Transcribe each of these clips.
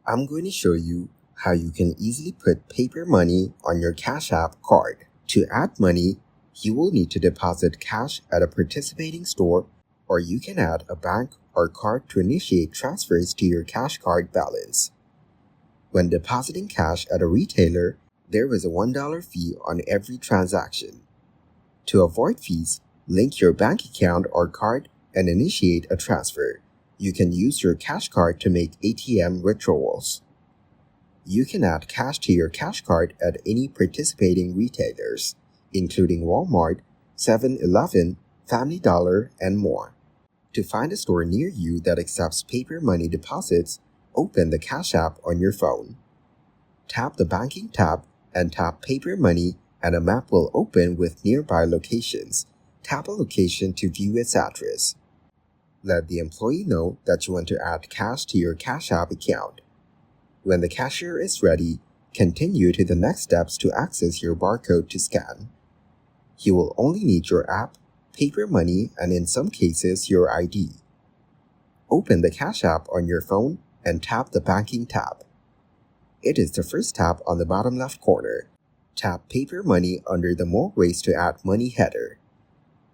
I'm going to show you how you can easily put paper money on your Cash App card. To add money, you will need to deposit cash at a participating store, or you can add a bank or card to initiate transfers to your cash card balance. When depositing cash at a retailer, there is a $1 fee on every transaction. To avoid fees, link your bank account or card and initiate a transfer. You can use your cash card to make ATM withdrawals. You can add cash to your cash card at any participating retailers, including Walmart, 7-Eleven, Family Dollar, and more. To find a store near you that accepts paper money deposits, open the Cash App on your phone. Tap the Banking tab and tap Paper Money, and a map will open with nearby locations. Tap a location to view its address. Let the employee know that you want to add cash to your Cash App account. When the cashier is ready, continue to the next steps to access your barcode to scan. You will only need your app, paper money, and in some cases, your ID. Open the Cash App on your phone and tap the Banking tab. It is the first tab on the bottom left corner. Tap Paper Money under the More Ways to Add Money header.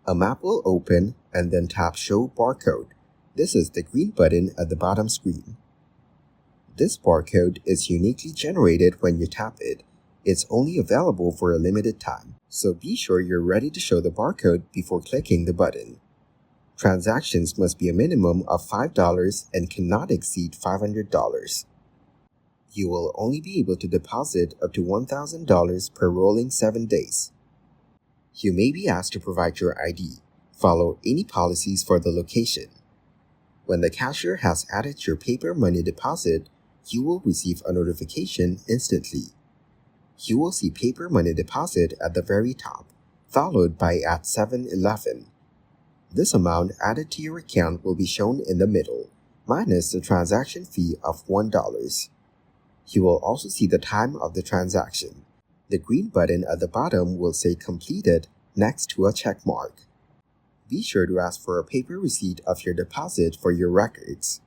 A map will open and then tap Show Barcode. This is the green button at the bottom screen. This barcode is uniquely generated when you tap it. It's only available for a limited time, so be sure you're ready to show the barcode before clicking the button. Transactions must be a minimum of $5 and cannot exceed $500. You will only be able to deposit up to $1,000 per rolling 7 days. You may be asked to provide your ID. Follow any policies for the location. When the cashier has added your paper money deposit, you will receive a notification instantly. You will see paper money deposit at the very top, followed by at 7-Eleven. This amount added to your account will be shown in the middle, minus the transaction fee of $1. You will also see the time of the transaction. The green button at the bottom will say completed next to a check mark. Be sure to ask for a paper receipt of your deposit for your records.